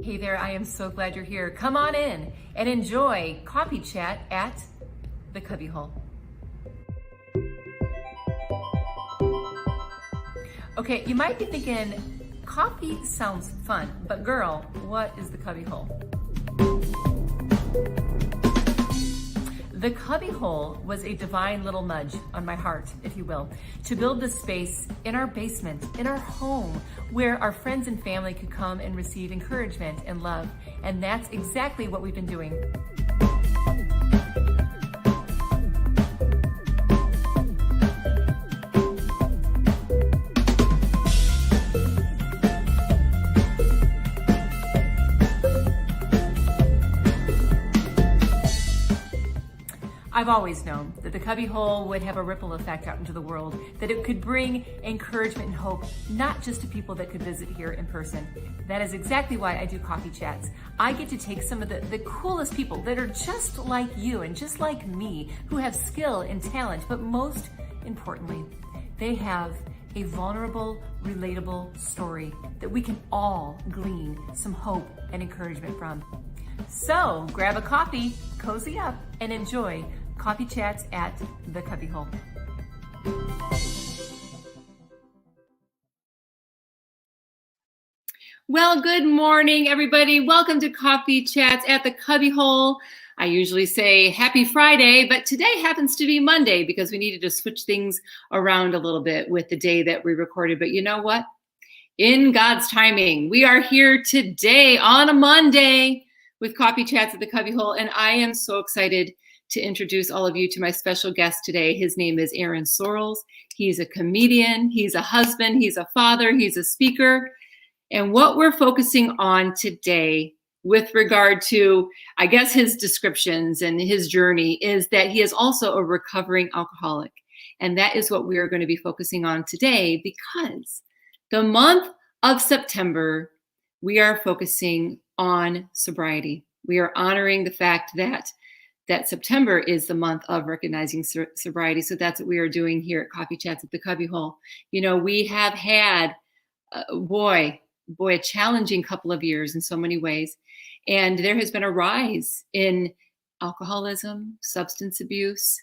Hey there, I am so glad you're here. Come on in and enjoy Coffee Chat at the Cubbyhole. Okay, you might be thinking, coffee sounds fun, but girl, what is the Cubbyhole? The Cubbyhole was a divine little nudge on my heart, if you will, to build the space in our basement, in our home, where our friends and family could come and receive encouragement and love. And that's exactly what we've been doing. I've always known that the Cubbyhole would have a ripple effect out into the world, that it could bring encouragement and hope, not just to people that could visit here in person. That is exactly why I do Coffee Chats. I get to take some of the coolest people that are just like you and just like me, who have skill and talent, but most importantly, they have a vulnerable, relatable story that we can all glean some hope and encouragement from. So grab a coffee, cozy up, and enjoy Coffee Chats at the Cubbyhole. Well, good morning, everybody. Welcome to Coffee Chats at the Cubbyhole. I usually say happy Friday, but today happens to be Monday because we needed to switch things around a little bit with the day that we recorded. But you know what? In God's timing, we are here today on a Monday with Coffee Chats at the Cubbyhole, and I am so excited to introduce all of you to my special guest today. His name is Aaron Sorrels. He's a comedian, he's a husband, he's a father, he's a speaker. And what we're focusing on today with regard to, I guess, his descriptions and his journey is that he is also a recovering alcoholic. And that is what we are going to be focusing on today, because the month of September, we are focusing on sobriety. We are honoring the fact that September is the month of recognizing sobriety. So that's what we are doing here at Coffee Chats at the Cubbyhole. You know, we have had, a challenging couple of years in so many ways. And there has been a rise in alcoholism, substance abuse,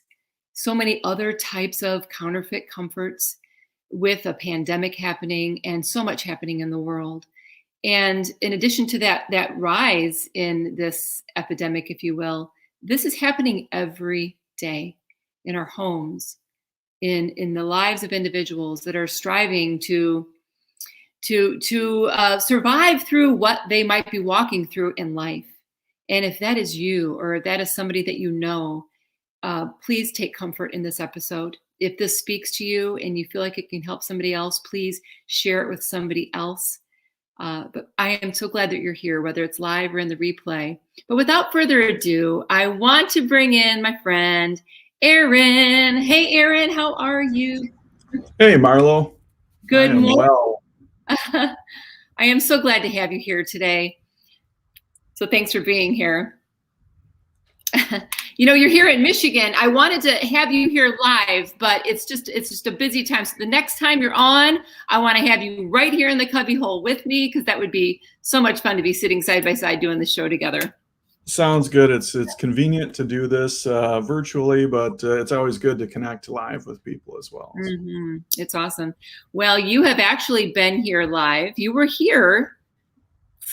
so many other types of counterfeit comforts with a pandemic happening and so much happening in the world. And in addition to that rise in this epidemic, if you will, this is happening every day in our homes, in the lives of individuals that are striving to survive through what they might be walking through in life. And if that is you, or if that is somebody that you know, please take comfort in this episode. If this speaks to you and you feel like it can help somebody else, please share it with somebody else. But I am so glad that you're here, whether it's live or in the replay. But without further ado, I want to bring in my friend, Aaron. Hey, Aaron, how are you? Hey, Marlo. Good morning. Well. I am so glad to have you here today. So thanks for being here. You know, you're here in Michigan. I wanted to have you here live, but it's just a busy time. So the next time you're on, I want to have you right here in the Cubbyhole with me, because that would be so much fun to be sitting side by side doing the show together. Sounds good. It's convenient to do this virtually, but it's always good to connect live with people as well. Mm-hmm. It's awesome. Well, you have actually been here live. You were here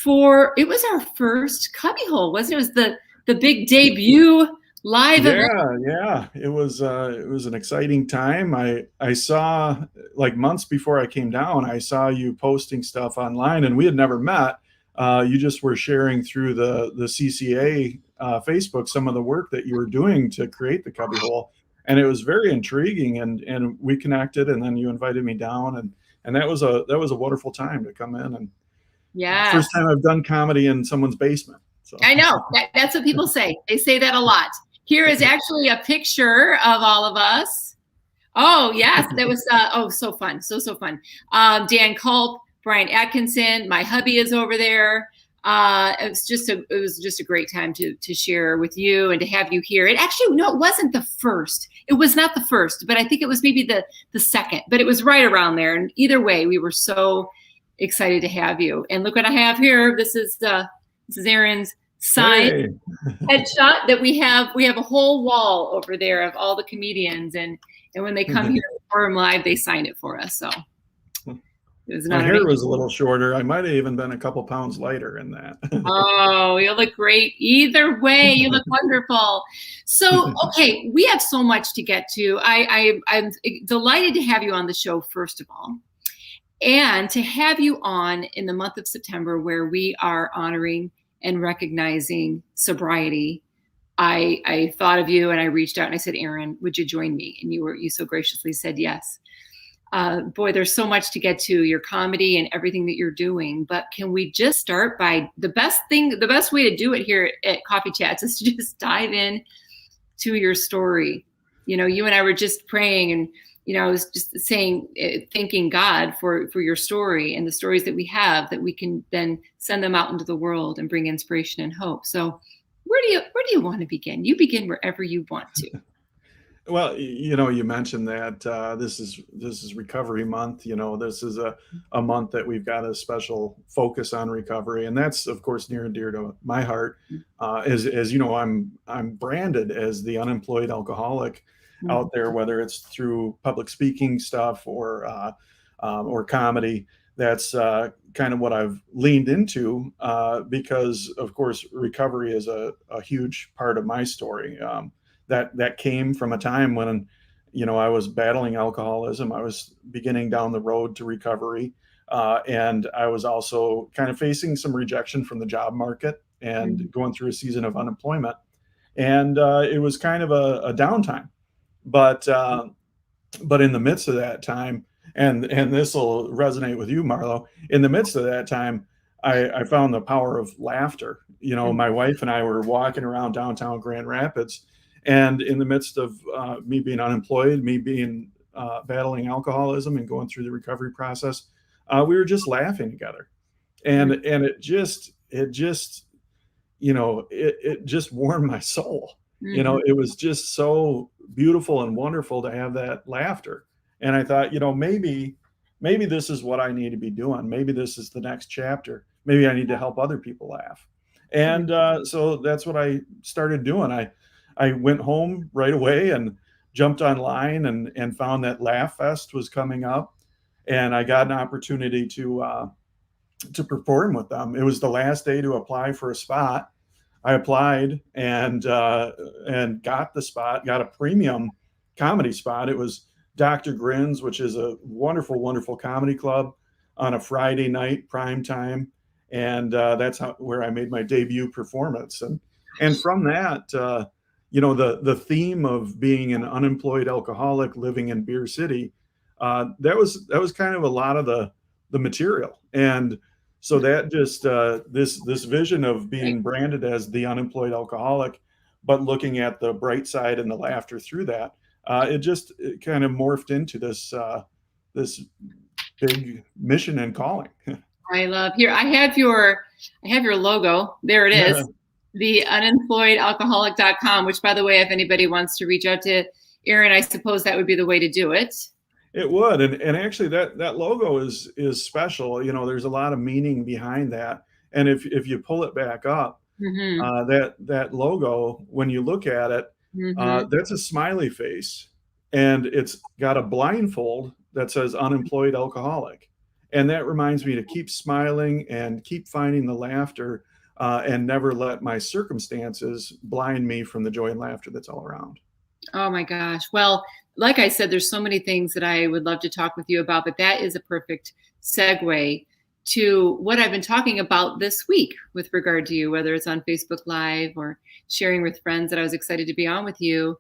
it was our first Cubbyhole, wasn't it? It was the big debut live event. Yeah. It was an exciting time. I saw, like, months before I came down, I saw you posting stuff online, and we had never met. You just were sharing through the CCA Facebook some of the work that you were doing to create the Cubbyhole, and it was very intriguing. And we connected, and then you invited me down, and that was a wonderful time to come in. And yeah, first time I've done comedy in someone's basement. So. I know that's what people say. They say that a lot. Here is actually a picture of all of us. Oh yes, that was so fun, so fun. Dan Culp, Brian Atkinson, my hubby is over there. It was just a great time to share with you and to have you here. It actually, no, it wasn't the first. It was not the first, but I think it was maybe the second, but it was right around there. And either way, we were so excited to have you. And look what I have here. This is This is Aaron's signed Hey. headshot that we have. We have a whole wall over there of all the comedians, and when they come here to perform live, they sign it for us. So it My hair was a little shorter. I might have even been a couple pounds lighter in that. Oh, you look great. Either way, you look wonderful. So, okay, we have so much to get to. I'm delighted to have you on the show, first of all, and to have you on in the month of September, where we are honoring and recognizing sobriety. I thought of you and I reached out and I said, Aaron, would you join me? And you so graciously said yes. Boy, there's so much to get to, your comedy and everything that you're doing. But can we just start by the best way to do it here at Coffee Chats is to just dive in to your story. You and I were just praying, and I was just saying, thanking God for your story and the stories that we have, that we can then send them out into the world and bring inspiration and hope. So where do you want to begin? You begin wherever you want to. Well, you mentioned that this is Recovery Month. This is a month that we've got a special focus on recovery, and that's of course near and dear to my heart. As you know, I'm branded as the unemployed alcoholic out there, whether it's through public speaking stuff or comedy. That's kind of what I've leaned into because, of course, recovery is a huge part of my story. That came from a time when, I was battling alcoholism. I was beginning down the road to recovery. And I was also kind of facing some rejection from the job market and going through a season of unemployment. And it was kind of a downtime. But in the midst of that time, and this will resonate with you, Marlo, in the midst of that time, I found the power of laughter. My wife and I were walking around downtown Grand Rapids, and in the midst of me being unemployed, me being battling alcoholism and going through the recovery process, we were just laughing together, and it just warmed my soul. It was just so beautiful and wonderful to have that laughter. And I thought, maybe this is what I need to be doing. Maybe this is the next chapter. Maybe I need to help other people laugh. And so that's what I started doing. I went home right away and jumped online and found that Laugh Fest was coming up, and I got an opportunity to perform with them. It was the last day to apply for a spot. I applied and got the spot, got a premium comedy spot. It was Dr. Grin's, which is a wonderful, wonderful comedy club on a Friday night, prime time. And that's where I made my debut performance. And from that, the theme of being an unemployed alcoholic living in Beer City, that was kind of a lot of the material. And so that just this vision of being branded as the unemployed alcoholic, but looking at the bright side and the laughter through that, it kind of morphed into this big mission and calling. I love here. I have your logo. There it is. The unemployedalcoholic.com, which, by the way, if anybody wants to reach out to Aaron, I suppose that would be the way to do it. It would. And actually that logo is special. There's a lot of meaning behind that. And if you pull it back up, that logo, when you look at it, that's a smiley face, and it's got a blindfold that says unemployed alcoholic. And that reminds me to keep smiling and keep finding the laughter and never let my circumstances blind me from the joy and laughter that's all around. Oh my gosh. Well, like I said, there's so many things that I would love to talk with you about, but that is a perfect segue to what I've been talking about this week with regard to you, whether it's on Facebook Live or sharing with friends that I was excited to be on with you,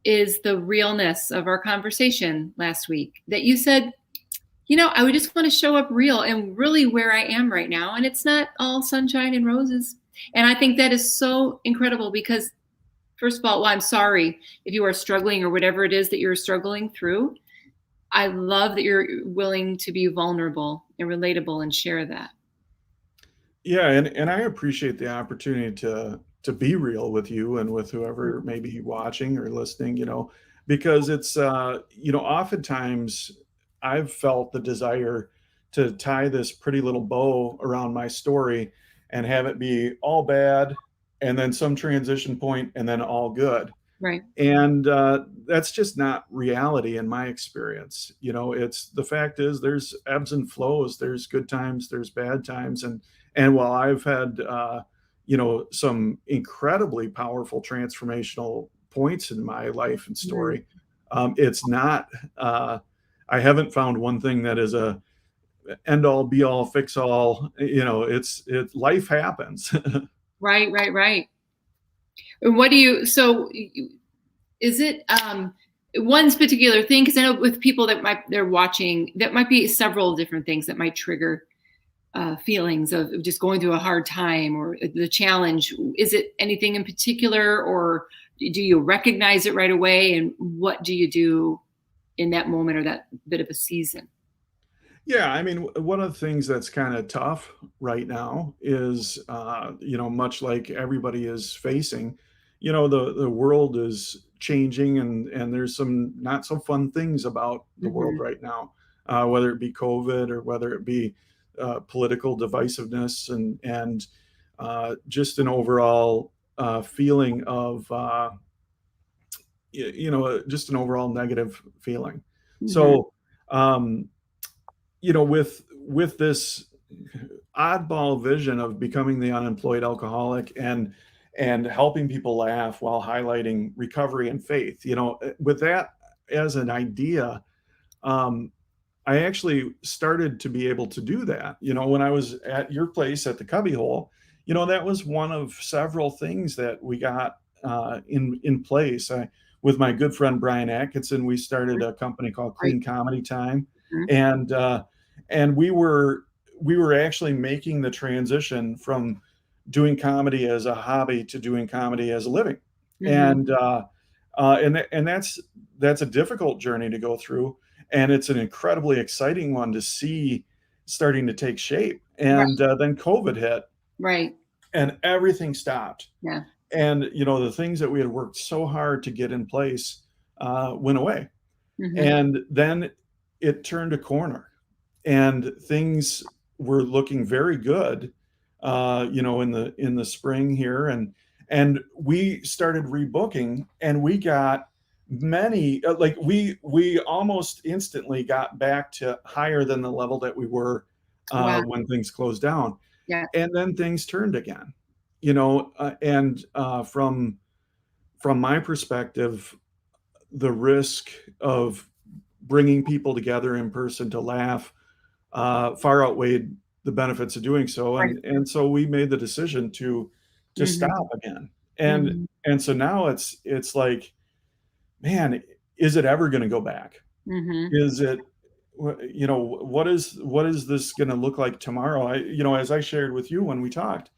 is the realness of our conversation last week that you said, I would just want to show up real and really where I am right now. And it's not all sunshine and roses. And I think that is so incredible because, first of all, I'm sorry if you are struggling or whatever it is that you're struggling through. I love that you're willing to be vulnerable and relatable and share that. Yeah, and I appreciate the opportunity to be real with you and with whoever may be watching or listening, because it's oftentimes I've felt the desire to tie this pretty little bow around my story and have it be all bad and then some transition point and then all good. Right. And that's just not reality in my experience. It's the fact is there's ebbs and flows, there's good times, there's bad times. And while I've had some incredibly powerful transformational points in my life and story, it's not I haven't found one thing that is a end all be all fix all. Life happens. Right, right, right. And what do you, so is it one particular thing? Because I know with people they're watching, that might be several different things that might trigger feelings of just going through a hard time or the challenge. Is it anything in particular, or do you recognize it right away? And what do you do in that moment or that bit of a season? Yeah, I mean, one of the things that's kind of tough right now is, much like everybody is facing, the world is changing, and there's some not so fun things about the world right now, whether it be COVID or whether it be political divisiveness and just an overall feeling of, just an overall negative feeling. So, with this oddball vision of becoming the unemployed alcoholic and helping people laugh while highlighting recovery and faith, with that as an idea, I actually started to be able to do that. When I was at your place at the Cubbyhole, that was one of several things that we got in place. With my good friend Brian Atkinson, we started a company called Clean Comedy Time, and we were actually making the transition from doing comedy as a hobby to doing comedy as a living, and that's a difficult journey to go through, and it's an incredibly exciting one to see starting to take shape. And then COVID hit, right, and everything stopped. Yeah. And the things that we had worked so hard to get in place went away, and then it turned a corner, and things were looking very good, in the spring here, and we started rebooking, and we got many, like we almost instantly got back to higher than the level that we were when things closed down. Yeah. And then things turned again, and from my perspective, the risk of bringing people together in person to laugh far outweighed the benefits of doing so, and so we made the decision to stop again. And so now it's like, man, is it ever going to go back? Is it, what is this going to look like tomorrow? As I shared with you when we talked,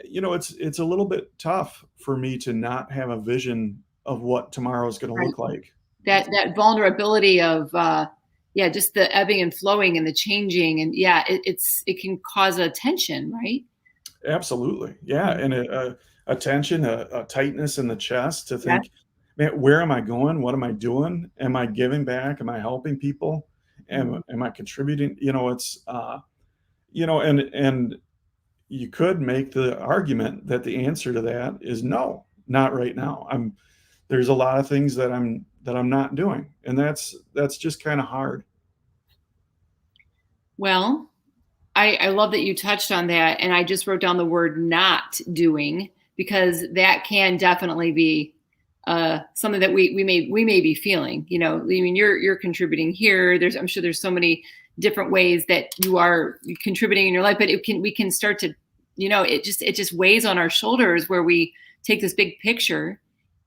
it's a little bit tough for me to not have a vision of what tomorrow is going to look like. That vulnerability of just the ebbing and flowing and the changing, and it can cause a tension, right? Absolutely, yeah, and a tension, a tightness in the chest to think, man, where am I going? What am I doing? Am I giving back? Am I helping people? Am I contributing? It's and you could make the argument that the answer to that is no, not right now. There's a lot of things that I'm not doing, and that's just kind of hard. Well, I love that you touched on that, and I just wrote down the word "not doing" because that can definitely be something that we may be feeling. I mean, you're contributing here. I'm sure there's so many different ways that you are contributing in your life, but we can start to, it just weighs on our shoulders where we take this big picture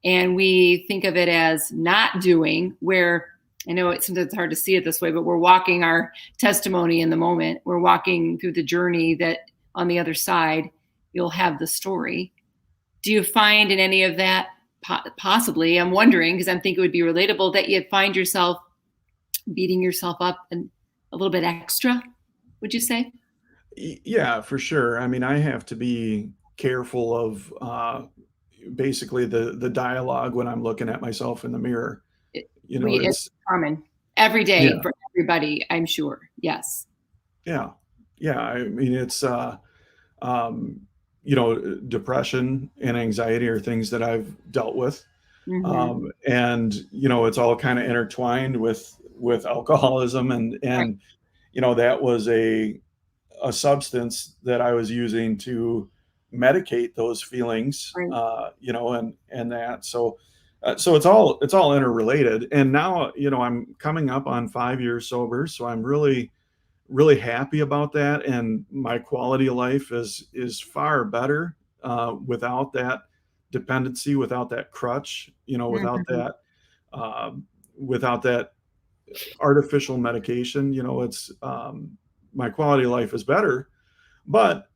and we think of it as not doing, where I know sometimes it's hard to see it this way, but we're walking our testimony in the moment. We're walking through the journey that on the other side, you'll have the story. Do you find in any of that, possibly, I'm wondering, because I'm thinking it would be relatable, that you find yourself beating yourself up and a little bit extra, would you say? Yeah, for sure. I mean, I have to be careful of basically the dialogue when I'm looking at myself in the mirror. It's common every day for everybody, I'm sure. Yes. Yeah. I mean, it's depression and anxiety are things that I've dealt with. Mm-hmm. And, it's all kind of intertwined with alcoholism Right. and, that was a substance that I was using to medicate those feelings, Right. and that. So it's all interrelated. And now, I'm coming up on 5 years sober, so I'm really, really happy about that. And my quality of life is far better without that dependency, without that crutch, Mm-hmm. um, without that artificial medication. It's my quality of life is better, but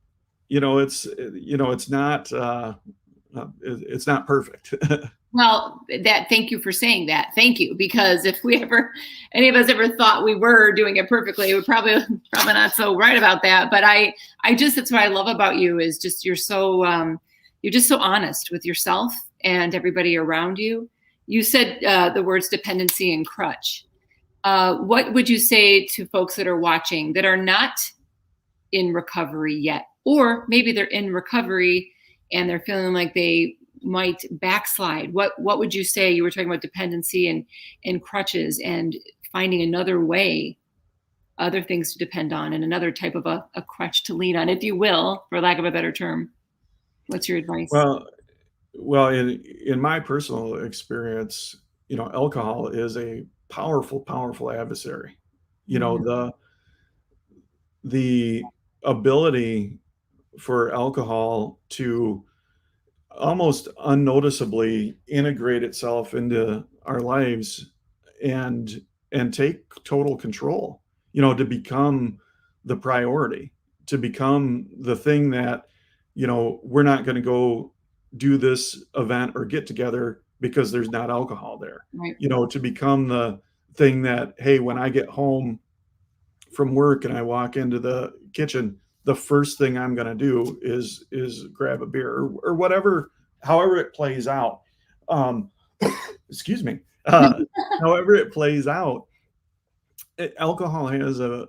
it's not perfect. Well, thank you for saying that. Thank you, because if any of us ever thought we were doing it perfectly, we're probably not so right about that. But that's what I love about you is just you're just so honest with yourself and everybody around you. You said the words dependency and crutch. What would you say to folks that are watching that are not in recovery yet, or maybe they're in recovery and they're feeling like they might backslide? What would you say? You were talking about dependency and crutches and finding another way, other things to depend on, and another type of a crutch to lean on, if you will, for lack of a better term. What's your advice? Well, in my personal experience, alcohol is a powerful, powerful adversary. Mm-hmm. The ability for alcohol to almost unnoticeably integrate itself into our lives and take total control, to become the priority, to become the thing that, we're not going to go do this event or get together because there's not alcohol there, Right. to become the thing that, hey, when I get home from work and I walk into the kitchen, the first thing I'm going to do is grab a beer or whatever, however it plays out. Um, excuse me. However it plays out, alcohol has a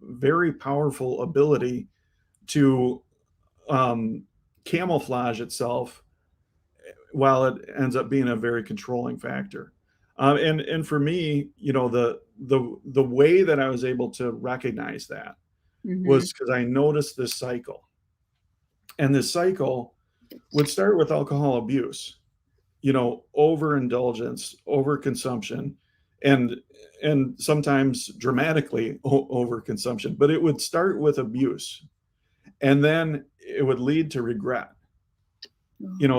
very powerful ability to um, camouflage itself while it ends up being a very controlling factor. And for me, the way that I was able to recognize that Mm-hmm. was because I noticed this cycle. And this cycle would start with alcohol abuse, overindulgence, overconsumption, and sometimes dramatically overconsumption. But it would start with abuse, and then it would lead to regret.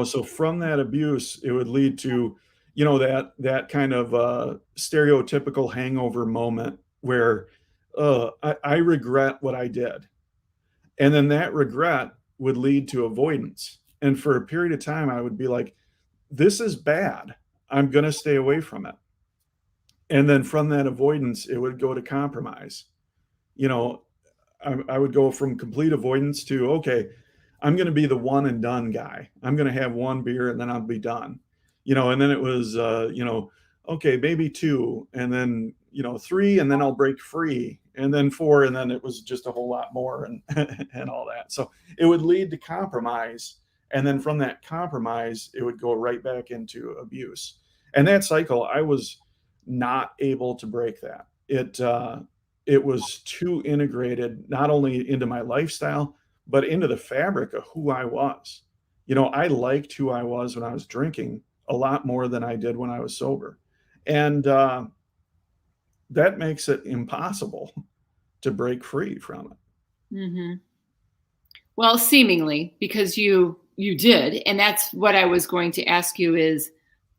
So from that abuse, it would lead to, that kind of stereotypical hangover moment where I regret what I did. And then that regret would lead to avoidance. And for a period of time, I would be like, this is bad. I'm going to stay away from it. And then from that avoidance, it would go to compromise. You know, I would go from complete avoidance to, okay, I'm going to be the one and done guy. I'm going to have one beer and then I'll be done. And then it was, okay, maybe two, and then, three, and then I'll break free, and then four, and then it was just a whole lot more and, and all that. So it would lead to compromise. And then from that compromise, it would go right back into abuse. And that cycle, I was not able to break that. It was too integrated, not only into my lifestyle, but into the fabric of who I was. I liked who I was when I was drinking a lot more than I did when I was sober. And that makes it impossible to break free from it. Mm-hmm. Well, seemingly, because you did, and that's what I was going to ask you is,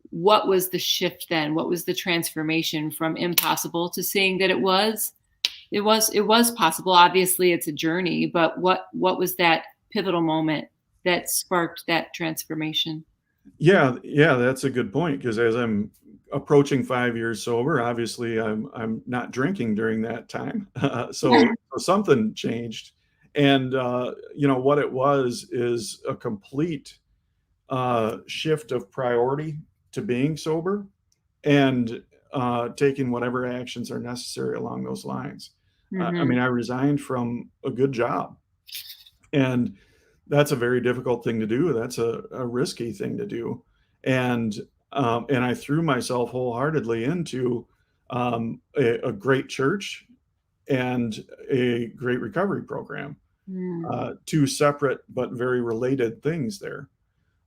what was the shift then? What was the transformation from impossible to seeing that it was possible? Obviously, it's a journey, but what was that pivotal moment that sparked that transformation? Yeah, that's a good point, because as I'm approaching 5 years sober, obviously I'm not drinking during that time. So something changed. And what it was is a complete shift of priority to being sober and taking whatever actions are necessary along those lines. I Mm-hmm. mean, I resigned from a good job And that's a very difficult thing to do. That's a risky thing to do. And I threw myself wholeheartedly into a great church and a great recovery program. Mm. Two separate but very related things there.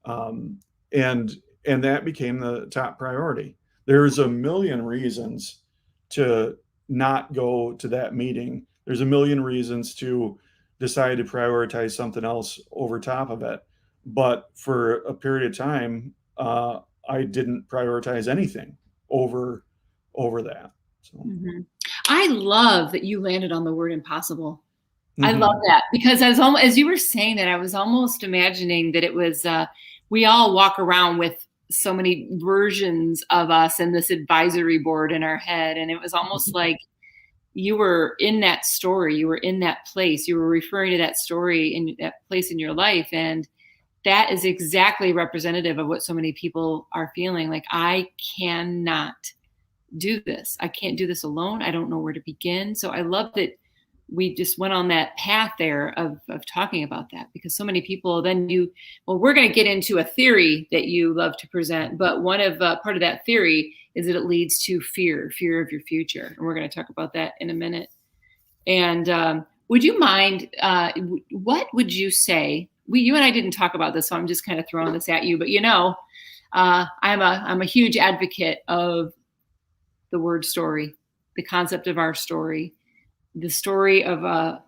Um, and that became the top priority. There's a million reasons to not go to that meeting. There's a million reasons to decide to prioritize something else over top of it. But for a period of time, I didn't prioritize anything over that. So. Mhm. I love that you landed on the word impossible. I love Mhm. that because as you were saying that, I was almost imagining that it was we all walk around with so many versions of us and this advisory board in our head, and it was almost like you were in that story, you were in that place, you were referring to that story in that place in your life, and that is exactly representative of what so many people are feeling. Like, I cannot do this. I can't do this alone. I don't know where to begin. So I love that we just went on that path there of talking about that, because so many people then we're going to get into a theory that you love to present, but one of part of that theory is that it leads to fear of your future. And we're going to talk about that in a minute. And would you mind, what would you say? You and I didn't talk about this, so I'm just kind of throwing this at you, but I'm a huge advocate of the word story, the concept of our story, the story of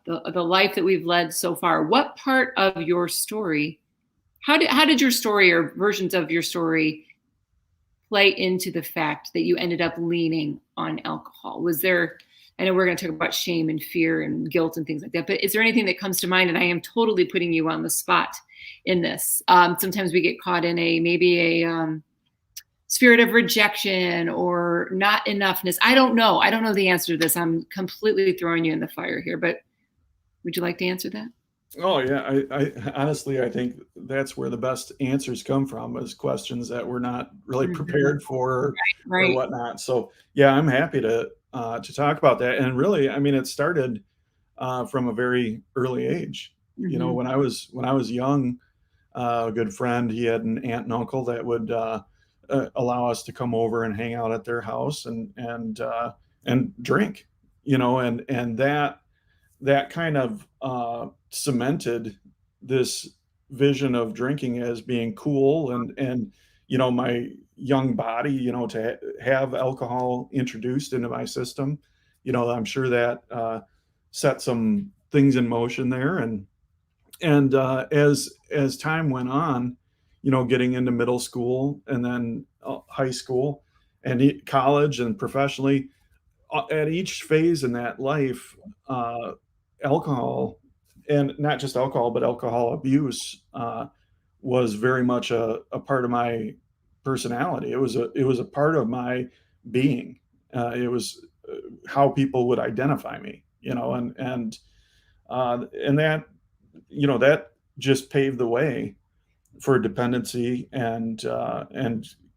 the life that we've led so far. What part of your story, how did your story or versions of your story play into the fact that you ended up leaning on alcohol? Was there, I know we're going to talk about shame and fear and guilt and things like that, but is there anything that comes to mind? And I am totally putting you on the spot in this. Sometimes we get caught in maybe a spirit of rejection or not enoughness. I don't know. I don't know the answer to this. I'm completely throwing you in the fire here, but would you like to answer that? Oh yeah, I honestly I think that's where the best answers come from, is questions that we're not really Mhm. prepared for or Right. whatnot. So yeah, I'm happy to talk about that. And really, I mean, it started from a very early age. You know, Hmm. when I was young, a good friend, he had an aunt and uncle that would allow us to come over and hang out at their house and drink. You know, and that kind of cemented this vision of drinking as being cool, and you know, my young body, you know, to have alcohol introduced into my system, you know, I'm sure that set some things in motion there. And as time went on, you know, getting into middle school and then high school and college and professionally, at each phase in that life, uh, alcohol, and not just alcohol, but alcohol abuse, was very much a part of my personality. It was a part of my being. It was how people would identify me, you know, and that, you know, that just paved the way for dependency and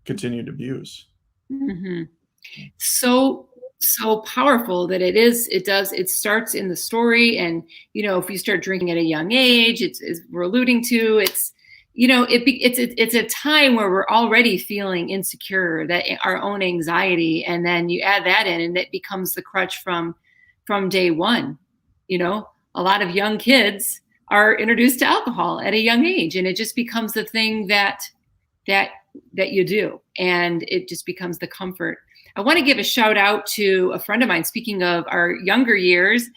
continued abuse. Hmm. So powerful that it starts in the story. And if you start drinking at a young age, it's we're alluding to, it's it's a time where we're already feeling insecure, that our own anxiety, and then you add that in and it becomes the crutch from day one. A lot of young kids are introduced to alcohol at a young age, and it just becomes the thing that that you do, and it just becomes the comfort. I want to give a shout out to a friend of mine. Speaking of our younger years,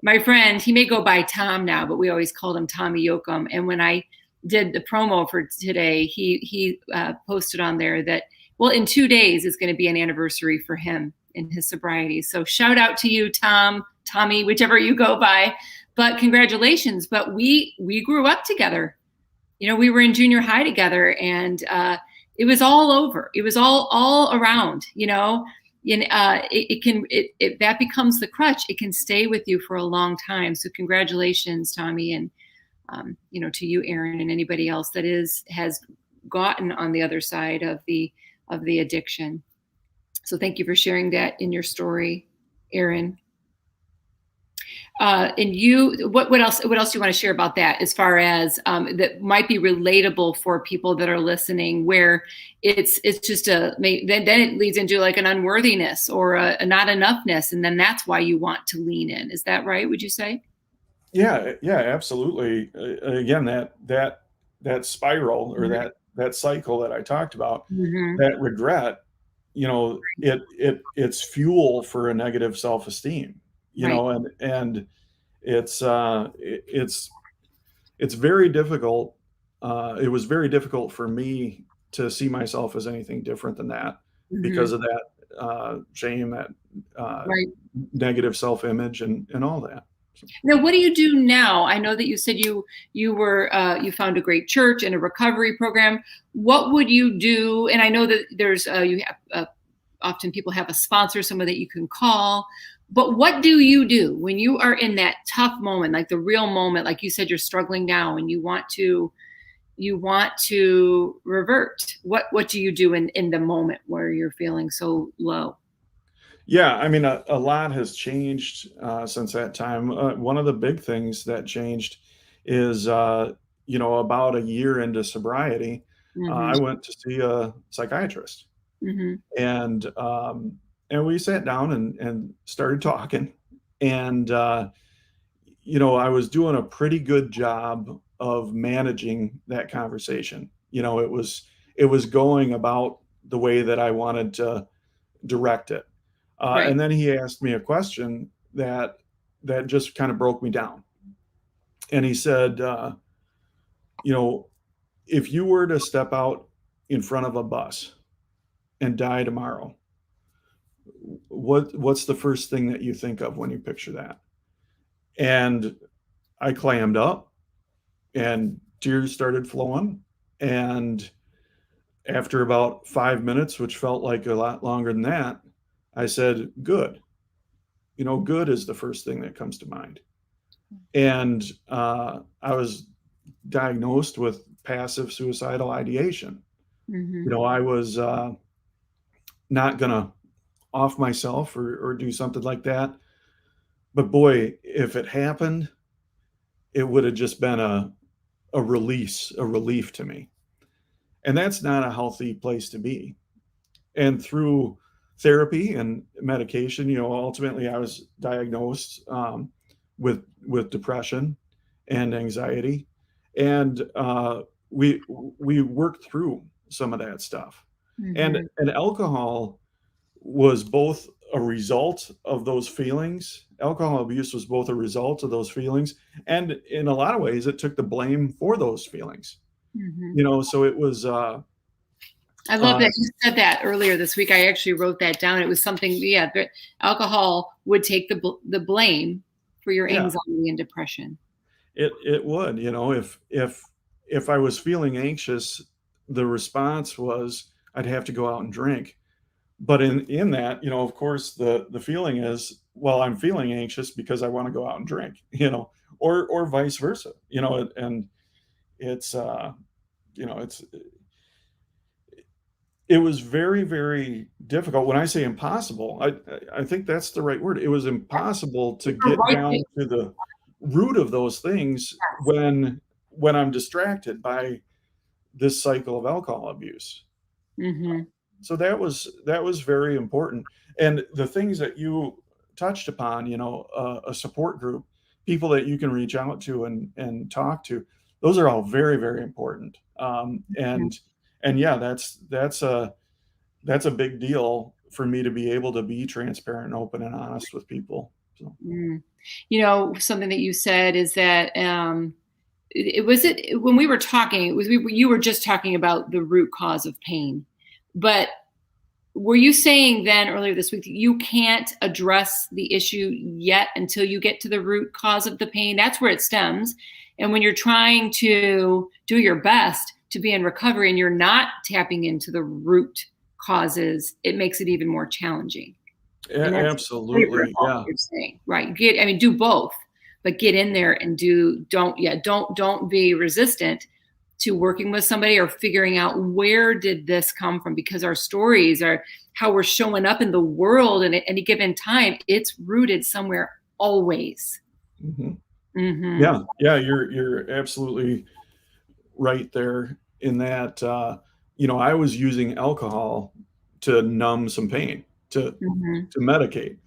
my friend, he may go by Tom now, but we always called him Tommy Yoakum. And when I did the promo for today, he posted on there that, well, in 2 days is going to be an anniversary for him in his sobriety. So shout out to you, Tommy, whichever you go by. But congratulations. But we grew up together. We were in junior high together, and it was all over. It was all around. And that becomes the crutch. It can stay with you for a long time. So congratulations, Tommy, and to you, Aaron, and anybody else that has gotten on the other side of the addiction. So thank you for sharing that in your story, Aaron. And you, what else do you want to share about that, as far as that might be relatable for people that are listening, where it's just then it leads into like an unworthiness or a not enoughness, and then that's why you want to lean in. Is that right? Would you say? Yeah, yeah, absolutely. Again, that spiral, or that cycle that I talked about, Mm-hmm. that regret, it's fuel for a negative self-esteem, Right. and it's very difficult. It was very difficult for me to see myself as anything different than that, Mm-hmm. because of that shame, that uh, Right. negative self-image, and all that. So, Now, what do you do now? I know that you said you found a great church and a recovery program. What would you do? And I know that there's you have often people have a sponsor, someone that you can call. But what do you do when you are in that tough moment, like the real moment, like you said, you're struggling now and you want to revert? What do you do in the moment where you're feeling so low? yeah, I mean, a lot has changed since that time. One of the big things that changed is, about a year into sobriety, Mm-hmm. I went to see a psychiatrist, Mm-hmm. and we sat down and started talking, and I was doing a pretty good job of managing that conversation. It was going about the way that I wanted to direct it. Right. And then he asked me a question that just kind of broke me down. And he said, you know, if you were to step out in front of a bus and die tomorrow, what's the first thing that you think of when you picture that? And I clammed up, and tears started flowing. And after about 5 minutes, which felt like a lot longer than that, I said, good. Good is the first thing that comes to mind. And I was diagnosed with passive suicidal ideation. Mm-hmm. I was not going to off myself, or do something like that. But boy, if it happened, it would have just been a relief to me. And that's not a healthy place to be. And through therapy and medication, ultimately I was diagnosed with depression and anxiety, and we worked through some of that stuff. And Mm-hmm. alcohol was both a result of those feelings. Alcohol abuse was both a result of those feelings, and in a lot of ways, it took the blame for those feelings. Mm-hmm. So it was. I love Uh, that you said that earlier this week. I actually wrote that down. It was something, yeah, alcohol would take the blame for your yeah, anxiety and depression. it would. If I was feeling anxious, the response was I'd have to go out and drink. But in that, of course, the feeling is, well, I'm feeling anxious because I want to go out and drink, or vice versa, and it's it's it was very, very difficult. When I say impossible, I think that's the right word. It was impossible to You're get right. down to the root of those things when I'm distracted by this cycle of alcohol abuse. Mm-hmm. So that was very important. And the things that you touched upon, a support group, people that you can reach out to and talk to, those are all very, very important. And yeah, that's a big deal for me to be able to be transparent and open and honest with people. So Mm. Something that you said is that it when we were talking, you were just talking about the root cause of pain, but were you saying then earlier this week that you can't address the issue yet until you get to the root cause of the pain? That's where it stems. And when you're trying to do your best to be in recovery and you're not tapping into the root causes, it makes it even more challenging. And that's absolutely, what yeah. you're saying, right? Do both, but get in there and don't be resistant to working with somebody or figuring out where did this come from, because our stories are how we're showing up in the world, and at any given time it's rooted somewhere always. Mhm. Hmm. Yeah, you're absolutely right there in that, I was using alcohol to numb some pain, Hmm. to medicate.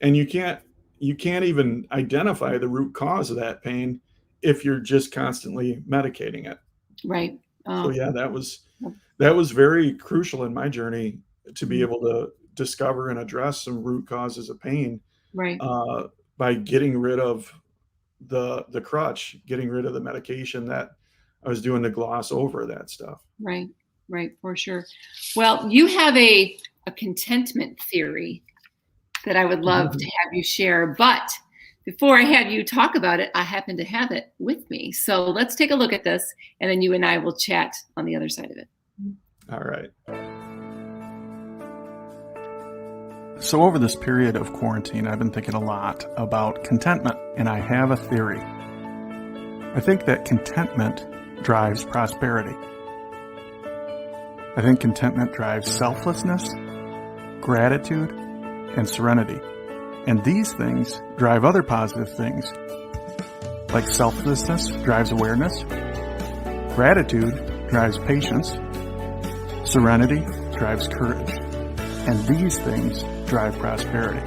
And you can't even identify the root cause of that pain if you're just constantly medicating it. Right. So Oh, yeah, that was very crucial in my journey to be mhm. able to discover and address some root causes of pain, Right. uh, by getting rid of the crutch, getting rid of the medication that I was doing to gloss over that stuff. Right. Right. For sure. Well, you have a contentment theory that I would love to have you share. But before I have you talk about it, I happen to have it with me. So let's take a look at this, and then you and I will chat on the other side of it. All right. So, over this period of quarantine, I've been thinking a lot about contentment, and I have a theory. I think that contentment drives prosperity. I think contentment drives selflessness, gratitude, and serenity. And these things drive other positive things. Like selflessness drives awareness, gratitude drives patience, serenity drives courage. And these things drive prosperity.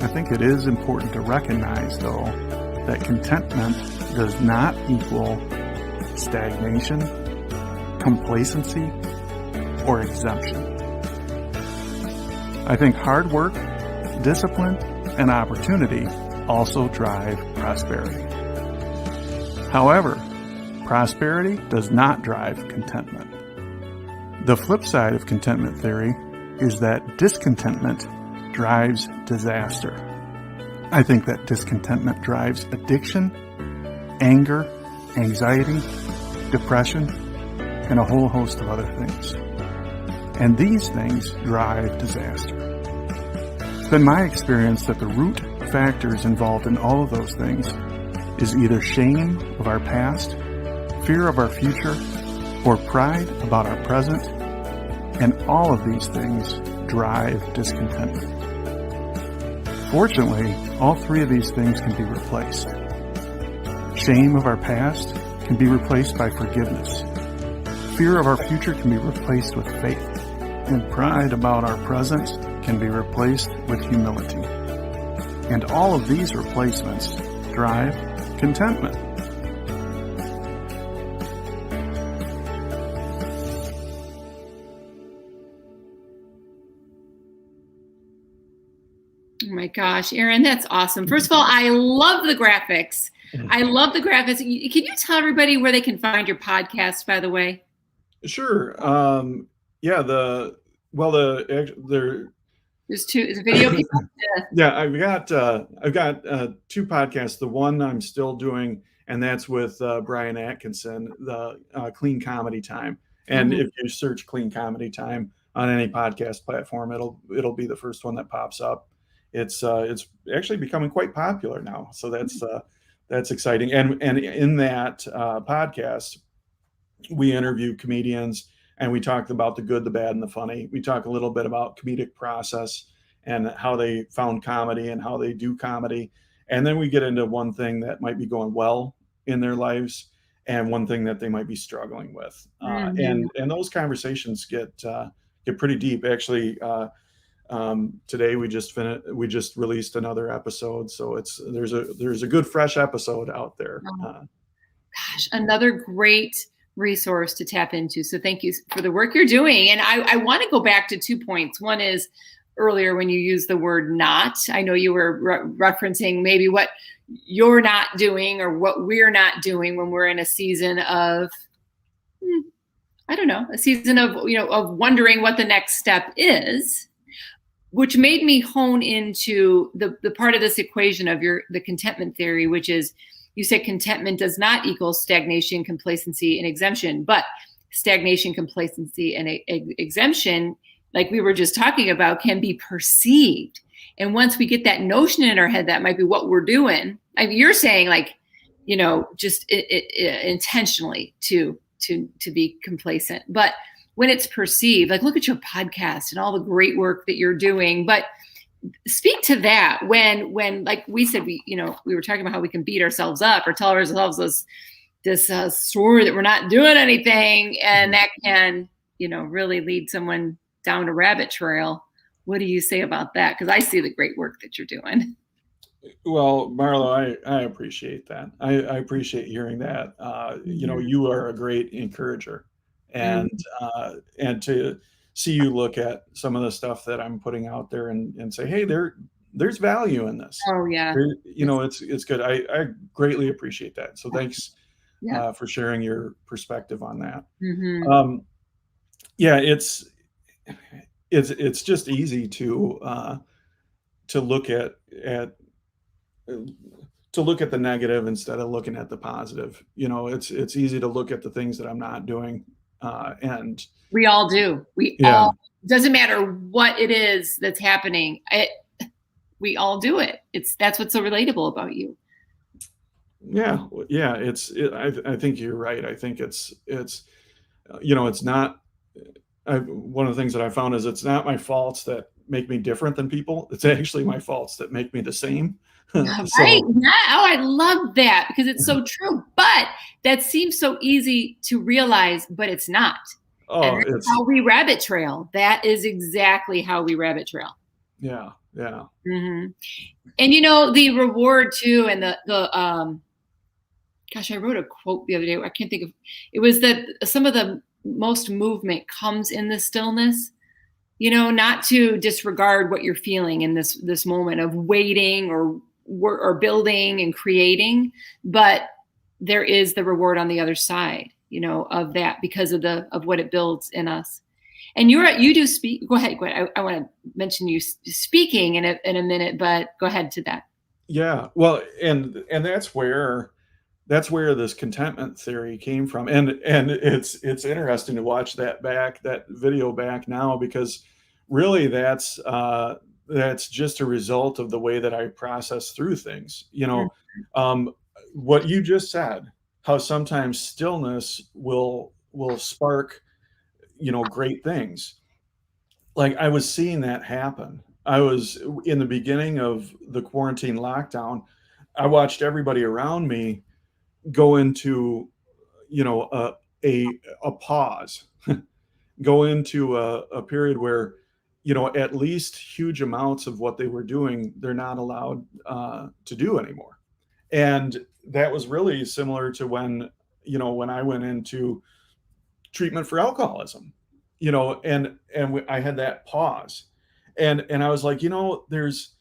I think it is important to recognize, though, that contentment does not equal stagnation, complacency, or exemption. I think hard work, discipline, and opportunity also drive prosperity. However, prosperity does not drive contentment. The flip side of contentment theory is that discontentment drives disaster. I think that discontentment drives addiction, anger, anxiety, depression, and a whole host of other things. And these things drive disaster. It's been my experience that the root factors involved in all of those things is either shame of our past, fear of our future, or pride about our present, and all of these things drive discontentment. Fortunately, all three of these things can be replaced. Shame of our past can be replaced by forgiveness. Fear of our future can be replaced with faith. And pride about our present can be replaced with humility. And all of these replacements drive contentment. Oh my gosh, Aaron, that's awesome. First of all, I love the graphics. I love the graphics. Can you tell everybody where they can find your podcast, by the way? Sure. Yeah, there. There's a video piece. Yeah, I've got two podcasts. The one I'm still doing, and that's with Brian Atkinson, the Clean Comedy Time. And Mhm. if you search Clean Comedy Time on any podcast platform, it'll be the first one that pops up. It's actually becoming quite popular now, so that's exciting. And in that podcast, we interview comedians and we talk about the good, the bad, and the funny. We talk a little bit about comedic process and how they found comedy and how they do comedy. And then we get into one thing that might be going well in their lives and one thing that they might be struggling with. Mhm. And those conversations get pretty deep. Actually, today we just released another episode, so there's a good fresh episode out there. Gosh, another great resource to tap into. So thank you for the work you're doing. And I want to go back to 2 points. One is earlier when you used the word not. I know you were referencing maybe what you're not doing or what we're not doing when we're in a season of, I don't know, a season of, of wondering what the next step is, which made me hone into the part of this equation of the contentment theory, which is you said contentment does not equal stagnation, complacency, and exemption, but stagnation, complacency, and exemption, like we were just talking about, can be perceived. And once we get that notion in our head, that might be what we're doing. I mean, you're saying like, just intentionally to be complacent, but when it's perceived, like look at your podcast and all the great work that you're doing, but speak to that when like we said, we were talking about how we can beat ourselves up or tell ourselves this story that we're not doing anything, and that can really lead someone down a rabbit trail. What do you say about that? Because I see the great work that you're doing. Well, Marlo, I appreciate that. I appreciate hearing that. You are a great encourager, and to see you look at some of the stuff that I'm putting out there and say, hey, there's value in this. Oh yeah. It's good. I greatly appreciate that. So thanks for sharing your perspective on that. Mm-hmm. It's just easy to look at the negative instead of looking at the positive. It's easy to look at the things that I'm not doing, and we all do. Doesn't matter what it is that's happening. We all do it. That's what's so relatable about you. Yeah. I think you're right. I think it's not. One of the things that I found is it's not my faults that make me different than people. It's actually my faults that make me the same. Right. I love that, because it's so true. But that seems so easy to realize, but it's not. Oh, and that's how we rabbit trail. That is exactly how we rabbit trail. Yeah. Mm-hmm. And the reward too, and the gosh, I wrote a quote the other day. I can't think of. It was that some of the most movement comes in the stillness. Not to disregard what you're feeling in this moment of waiting or building and creating, but there is the reward on the other side, of that, because of what it builds in us. And you do speak. Go ahead. I want to mention you speaking in a minute, but go ahead to that. Yeah. Well, and that's where this contentment theory came from. And it's interesting to watch that video back now, because really that's just a result of the way that I process through things. What you just said, how sometimes stillness will spark, great things. Like, I was seeing that happen. I was in the beginning of the quarantine lockdown. I watched everybody around me go into, a pause, go into a period where, at least huge amounts of what they were doing, they're not allowed to do anymore. And that was really similar to when I went into treatment for alcoholism, and I had that pause, and I was like, there's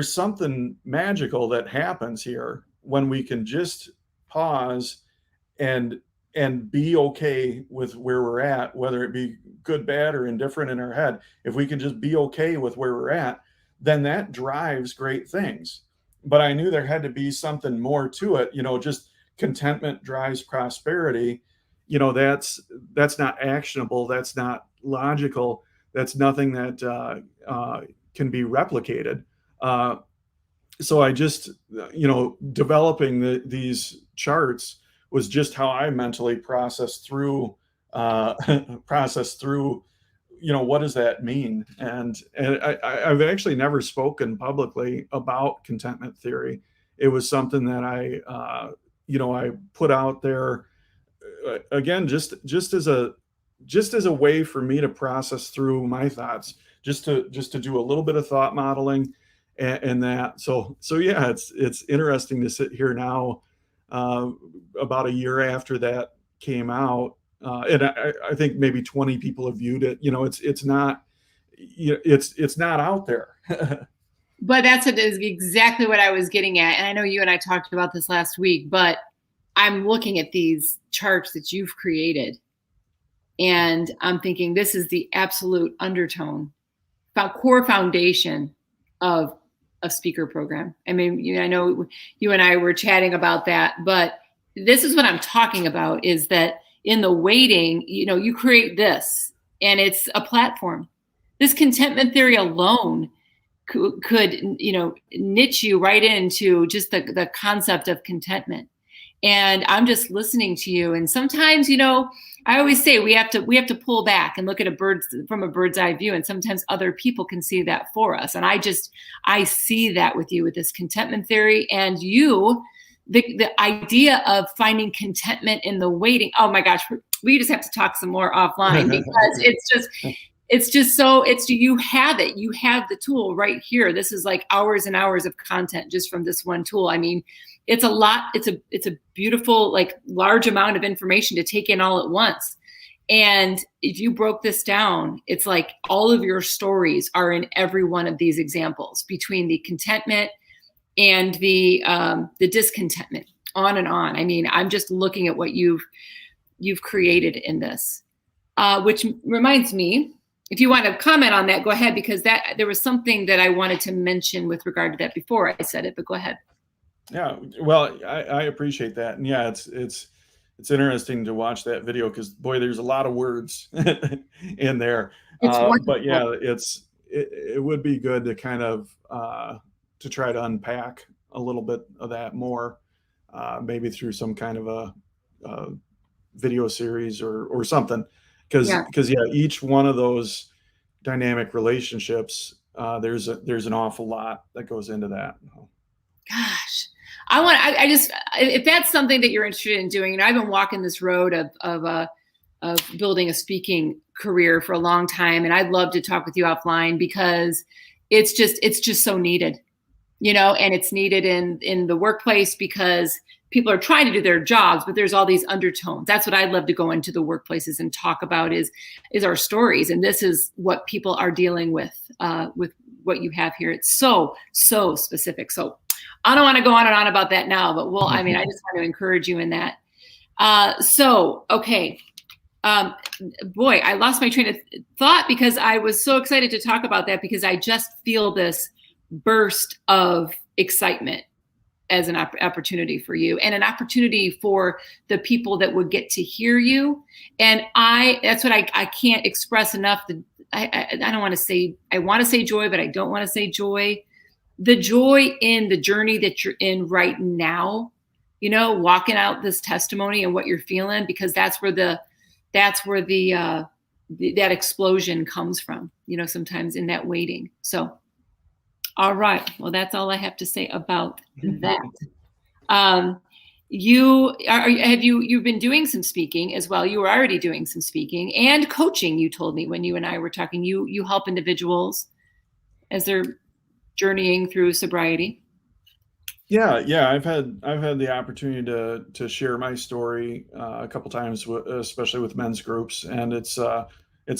something magical that happens here when we can just pause and be okay with where we're at, whether it be good, bad, or indifferent in our head. If we can just be okay with where we're at, then that drives great things. But I knew there had to be something more to it. Just contentment drives prosperity. That's not actionable. That's not logical. That's nothing that can be replicated. So I just, developing these charts was just how I mentally process through, what does that mean? And I've actually never spoken publicly about contentment theory. It was something that I put out there, again, just as a way for me to process through my thoughts, just to do a little bit of thought modeling and that. So yeah, it's interesting to sit here now, about a year after that came out, and I think maybe 20 people have viewed it. It's not out there. But that's exactly what I was getting at. And I know you and I talked about this last week, but I'm looking at these charts that you've created, and I'm thinking this is the absolute undertone, core foundation of a speaker program. I mean, I know you and I were chatting about that, but this is what I'm talking about, is that in the waiting, you create this, and it's a platform. This contentment theory alone could niche you right into just the concept of contentment. And I'm just listening to you. And sometimes, I always say we have to pull back and look at from a bird's eye view. And sometimes other people can see that for us. And I see that with you with this contentment theory, and the idea of finding contentment in the waiting. Oh my gosh, we just have to talk some more offline, because you have it. You have the tool right here. This is like hours and hours of content just from this one tool. I mean, it's a lot. It's a beautiful, like, large amount of information to take in all at once. And if you broke this down, it's like all of your stories are in every one of these examples, between the contentment and the discontentment, on and on. I mean, I'm just looking at what you've created in this, which reminds me, if you want to comment on that, go ahead, because there was something that I wanted to mention with regard to that before I said it, but go ahead. Yeah, well, I appreciate that. And yeah, it's interesting to watch that video, because boy, there's a lot of words in there. But yeah, it would be good to kind of to try to unpack a little bit of that more, maybe through some kind of a video series or something, because each one of those dynamic relationships, there's an awful lot that goes into that. Gosh, if that's something that you're interested in doing, and I've been walking this road of building a speaking career for a long time, and I'd love to talk with you offline, because it's just so needed, and it's needed in the workplace, because people are trying to do their jobs, but there's all these undertones. That's what I'd love to go into the workplaces and talk about is our stories. And this is what people are dealing with what you have here. It's so specific. So I don't want to go on and on about that now, but I just want to encourage you in that. Okay. Boy, I lost my train of thought, because I was so excited to talk about that, because I just feel this burst of excitement as an opportunity for you, and an opportunity for the people that would get to hear you. And that's what I can't express enough. I don't want to say, I want to say joy, but I don't want to say joy. The joy in the journey that you're in right now, walking out this testimony and what you're feeling, because that's where that explosion comes from, sometimes in that waiting. So, all right. Well, that's all I have to say about that. You've been doing some speaking as well. You were already doing some speaking and coaching. You told me when you and I were talking, you help individuals as they're journeying through sobriety. Yeah. I've had the opportunity to share my story a couple times, especially with men's groups, and it's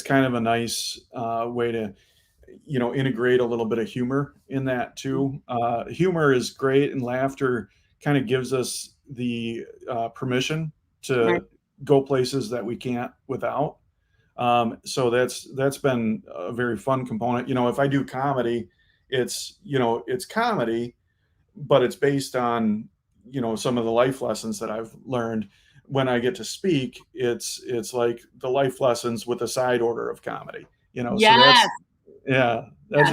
kind of a nice way to integrate a little bit of humor in that too. Humor is great, and laughter kind of gives us the permission to go places that we can't without. So that's been a very fun component. If I do comedy, it's comedy, but it's based on, some of the life lessons that I've learned. When I get to speak, it's like the life lessons with a side order of comedy, Yes. So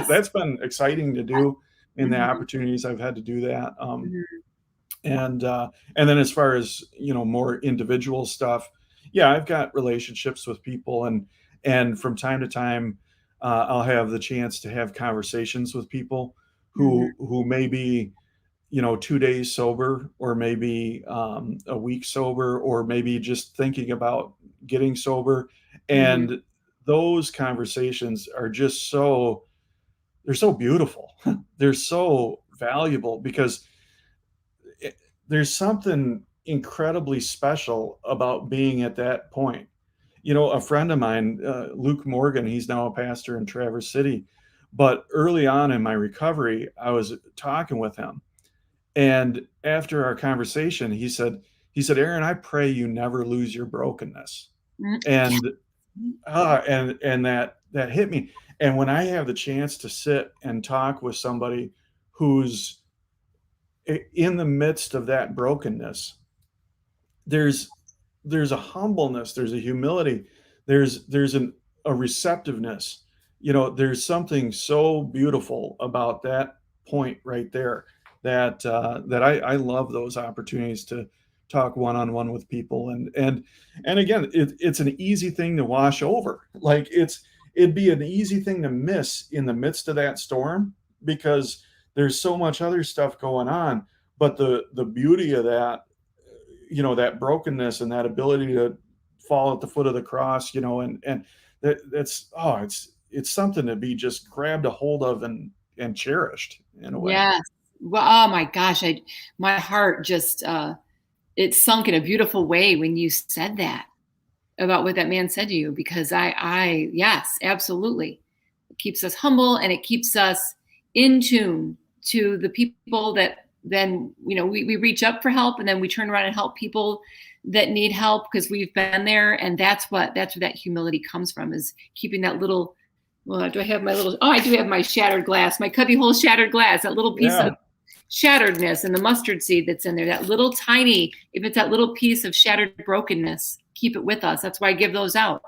that's been exciting to do in the opportunities I've had to do that. And then as far as, more individual stuff, I've got relationships with people, and from time to time, I'll have the chance to have conversations with people who may be, 2 days sober, or maybe a week sober, or maybe just thinking about getting sober. And those conversations are just they're so beautiful. They're so valuable, because there's something incredibly special about being at that point. A friend of mine, Luke Morgan, he's now a pastor in Traverse City, but early on in my recovery, I was talking with him, and after our conversation, he said, Aaron, I pray you never lose your brokenness. And that hit me. And when I have the chance to sit and talk with somebody who's in the midst of that brokenness, there's a humbleness, there's a humility, there's a receptiveness. There's something so beautiful about that point right there, that I love those opportunities to talk one-on-one with people. And again, it's an easy thing to wash over. Like it'd be an easy thing to miss in the midst of that storm, because there's so much other stuff going on. But the beauty of that, that brokenness and that ability to fall at the foot of the cross, and it's something to be just grabbed a hold of and cherished in a way. Yes. Well, oh my gosh, my heart just it sunk in a beautiful way when you said that about what that man said to you, because I yes, absolutely. It keeps us humble, and it keeps us in tune to the people that then, we reach up for help, and then we turn around and help people that need help because we've been there. And that's where that humility comes from, is keeping that little, I do have my shattered glass, my cubbyhole shattered glass, that little piece of shatteredness and the mustard seed that's in there, that little tiny, if it's that little piece of shattered brokenness, keep it with us. That's why I give those out.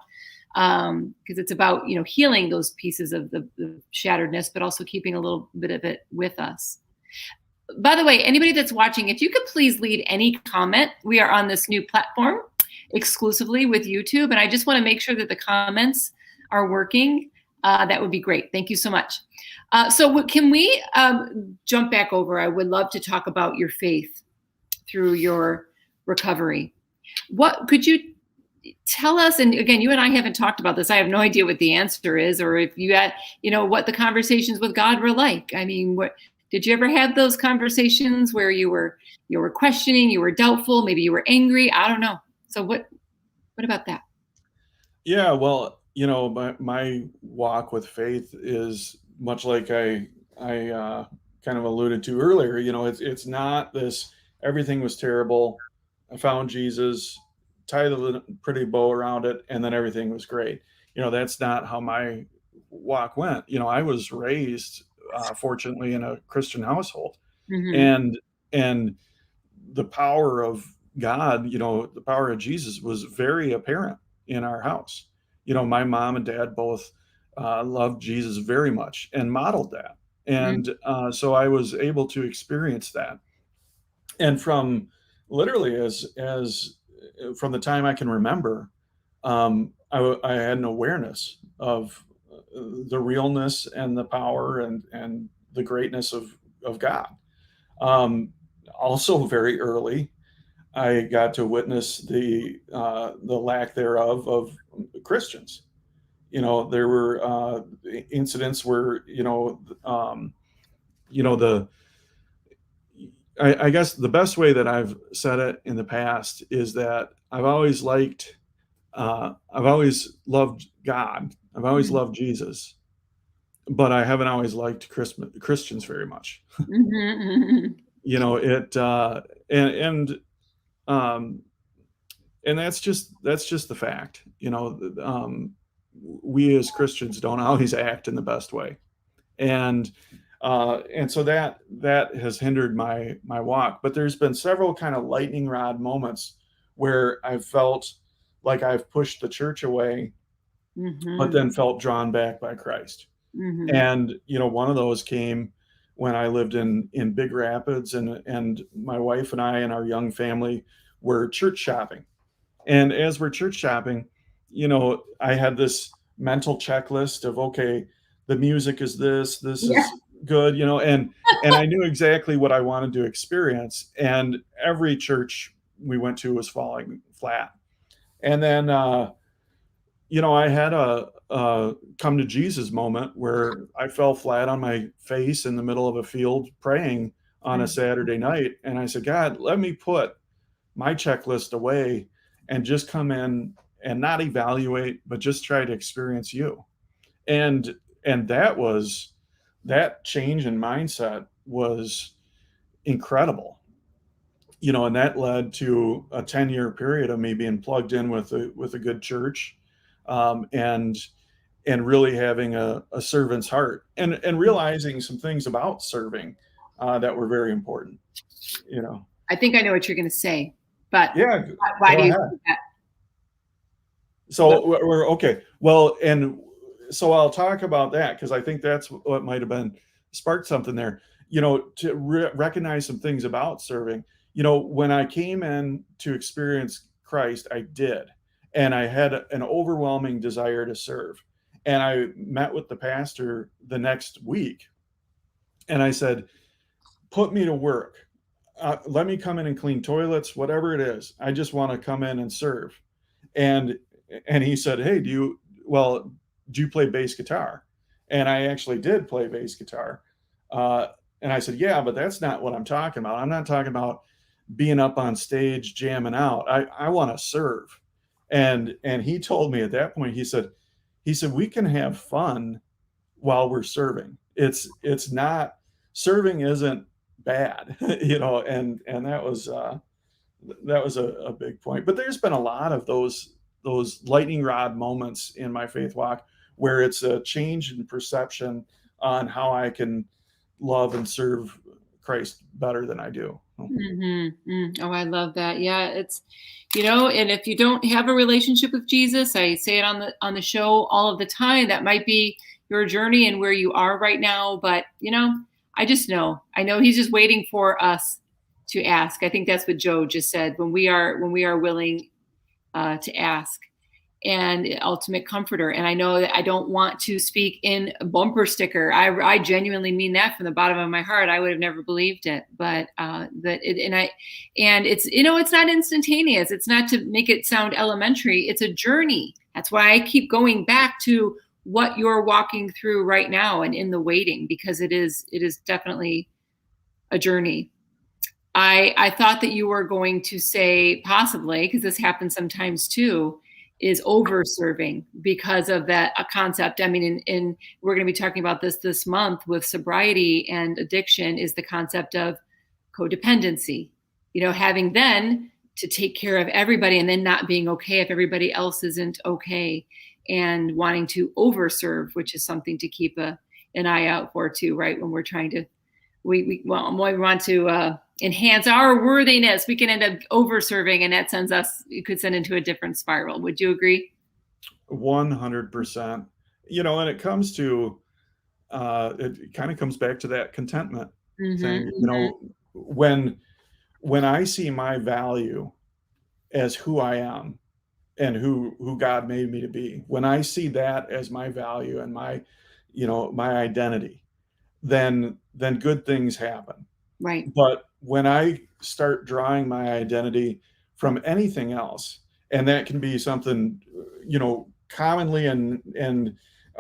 Because it's about, healing those pieces of the shatteredness, but also keeping a little bit of it with us. By the way, anybody that's watching, if you could please leave any comment. We are on this new platform exclusively with YouTube, and I just want to make sure that the comments are working. That would be great. Thank you so much. So can we jump back over? I would love to talk about your faith through your recovery. What could you tell us? And again, you and I haven't talked about this. I have no idea what the answer is, or if you had, what the conversations with God were like. I mean, did you ever have those conversations where you were questioning, you were doubtful, maybe you were angry? I don't know. So what about that? Yeah, well, my walk with faith is much like I kind of alluded to earlier. It's not this, everything was terrible, I found Jesus, tied a pretty bow around it, and then everything was great. That's not how my walk went. I was raised, fortunately, in a Christian household, and the power of God, the power of Jesus was very apparent in our house. My mom and dad both loved Jesus very much and modeled that. And so I was able to experience that. And from literally as from the time I can remember, I had an awareness of the realness and the power and the greatness of God. Also very early, I got to witness the lack thereof of Christians. There were incidents where I guess the best way that I've said it in the past is that I've always loved God. I've always loved Jesus, but I haven't always liked Christians very much. And that's just the fact. We as Christians don't always act in the best way, and so that has hindered my walk. But there's been several kind of lightning rod moments where I've felt like I've pushed the church away, but then felt drawn back by Christ. And one of those came when I lived in Big Rapids, and my wife and I and our young family were church shopping. And as we're church shopping, I had this mental checklist of, okay, the music is this is good, and I knew exactly what I wanted to experience. And every church we went to was falling flat. And then, I had a come to Jesus moment where I fell flat on my face in the middle of a field praying on a Saturday night. And I said, God, let me put my checklist away and just come in and not evaluate, but just try to experience you. And that change in mindset was incredible, and that led to a 10-year period of me being plugged in with a good church, and really having a servant's heart, and realizing some things about serving that were very important. I think I know what you're going to say, but yeah, why do you do that? So we're okay. Well, and so I'll talk about that, because I think that's what might have been sparked something there, to recognize some things about serving. when I came in to experience Christ, I did. And I had an overwhelming desire to serve. And I met with the pastor the next week and I said, put me to work. Let me come in and clean toilets, whatever it is. I just want to come in and serve. And he said, hey, do you play bass guitar? And I actually did play bass guitar. And I said, yeah, but that's not what I'm talking about. I'm not talking about being up on stage jamming out. I want to serve. And he told me at that point, he said, we can have fun while we're serving. It's not, serving isn't bad, and that was a big point. But there's been a lot of those lightning rod moments in my faith walk where it's a change in perception on how I can love and serve Christ better than I do. Oh, I love that. Yeah, it's, and if you don't have a relationship with Jesus, I say it on the show all of the time, that might be your journey and where you are right now. But, I know he's just waiting for us to ask. I think that's what Joe just said, when we are willing to ask. And ultimate comforter. And I know that I don't want to speak in a bumper sticker. I genuinely mean that from the bottom of my heart. I would have never believed it, but it's, it's not instantaneous. It's not to make it sound elementary. It's a journey. That's why I keep going back to what you're walking through right now and in the waiting, because it is definitely a journey. I thought that you were going to say, possibly, because this happens sometimes too, is over serving because of that concept. I mean, in we're going to be talking about this month with sobriety and addiction, is the concept of codependency, having then to take care of everybody and then not being okay if everybody else isn't okay, and wanting to overserve, which is something to keep an eye out for too, right? When we're trying to, we want to enhance our worthiness, we can end up over-serving, and that it could send into a different spiral. Would you agree? 100%. And it comes to, it kind of comes back to that contentment thing. When I see my value as who I am and who God made me to be, when I see that as my value and my identity, then good things happen. Right. But when I start drawing my identity from anything else, and that can be something, commonly and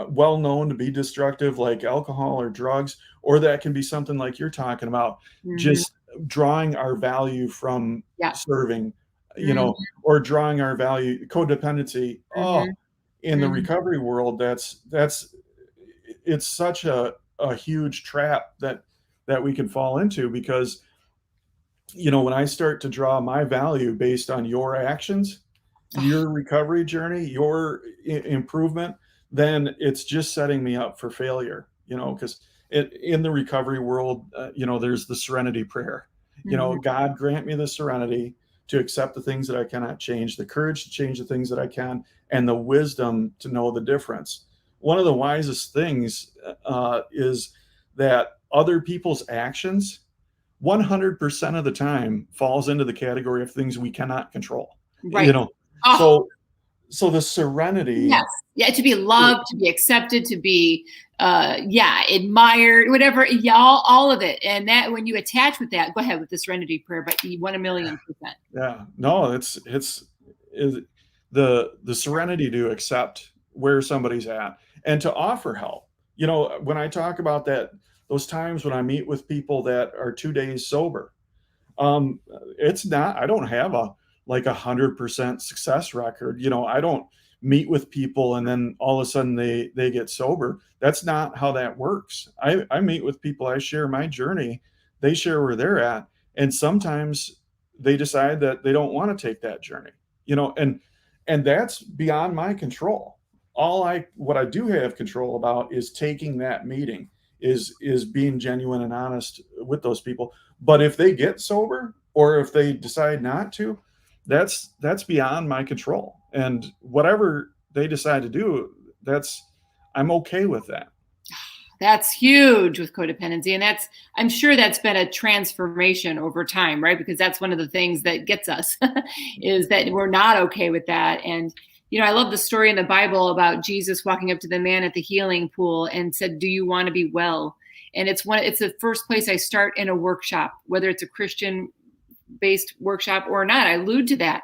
well known to be destructive, like alcohol or drugs, or that can be something like you're talking about, just drawing our value from serving, or drawing our value, codependency. In the recovery world, it's such a huge trap that we can fall into, because when I start to draw my value based on your actions, your recovery journey, your improvement, then it's just setting me up for failure, because in the recovery world, there's the Serenity Prayer. God grant me the serenity to accept the things that I cannot change, the courage to change the things that I can, and the wisdom to know the difference. One of the wisest things is that other people's actions 100% of the time falls into the category of things we cannot control. Right. So the serenity. Yes. Yeah. To be loved, to be accepted, to be, admired, whatever, all of it. And that, when you attach with that, go ahead with the Serenity Prayer, but you 1,000,000%. Yeah. No, it's the serenity to accept where somebody's at and to offer help. When I talk about that, those times when I meet with people that are 2 days sober, it's not, I don't have a 100% success record. I don't meet with people and then all of a sudden they get sober. That's not how that works. I meet with people, I share my journey, they share where they're at, and sometimes they decide that they don't want to take that journey, and that's beyond my control. What I do have control about is taking that meeting, is being genuine and honest with those people. But if they get sober or if they decide not to, that's beyond my control. And whatever they decide to do, I'm okay with that. That's huge with codependency. And I'm sure that's been a transformation over time, right? Because that's one of the things that gets us is that we're not okay with that. And, I love the story in the Bible about Jesus walking up to the man at the healing pool and said, "Do you want to be well?" And it's the first place I start in a workshop, whether it's a Christian based workshop or not. I allude to that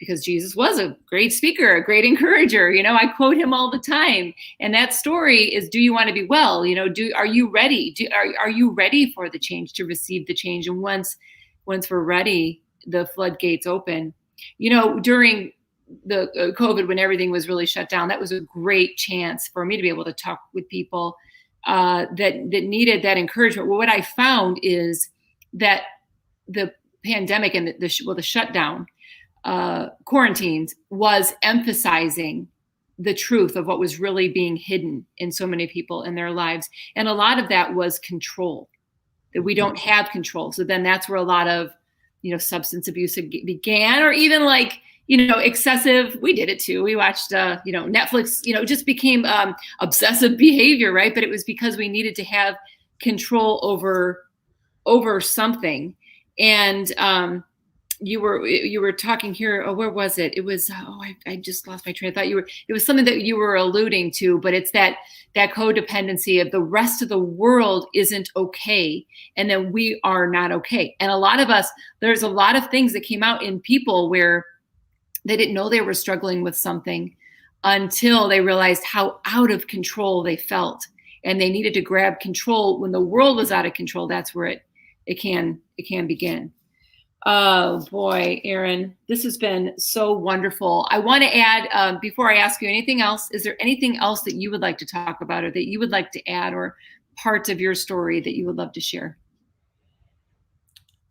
because Jesus was a great speaker, a great encourager. I quote him all the time. And that story is, do you want to be well? Are you ready? Are you ready for the change, to receive the change? And once we're ready, the floodgates open. During the COVID, when everything was really shut down, that was a great chance for me to be able to talk with people that needed that encouragement. Well, what I found is that the pandemic and the shutdown, quarantines, was emphasizing the truth of what was really being hidden in so many people in their lives. And a lot of that was control, that we don't have control. So then that's where a lot of, substance abuse began, or even excessive. We did it too. We watched, Netflix, it just became obsessive behavior, right? But it was because we needed to have control over something. And you were talking here. Oh, where was it? It was, I just lost my train of thought. It was something that you were alluding to, but it's that codependency of the rest of the world isn't okay. And then we are not okay. And a lot of us, there's a lot of things that came out in people where they didn't know they were struggling with something until they realized how out of control they felt. And they needed to grab control when the world was out of control. That's where it can begin. Oh boy, Aaron, this has been so wonderful. I want to add, before I ask you anything else, is there anything else that you would like to talk about, or that you would like to add, or parts of your story that you would love to share?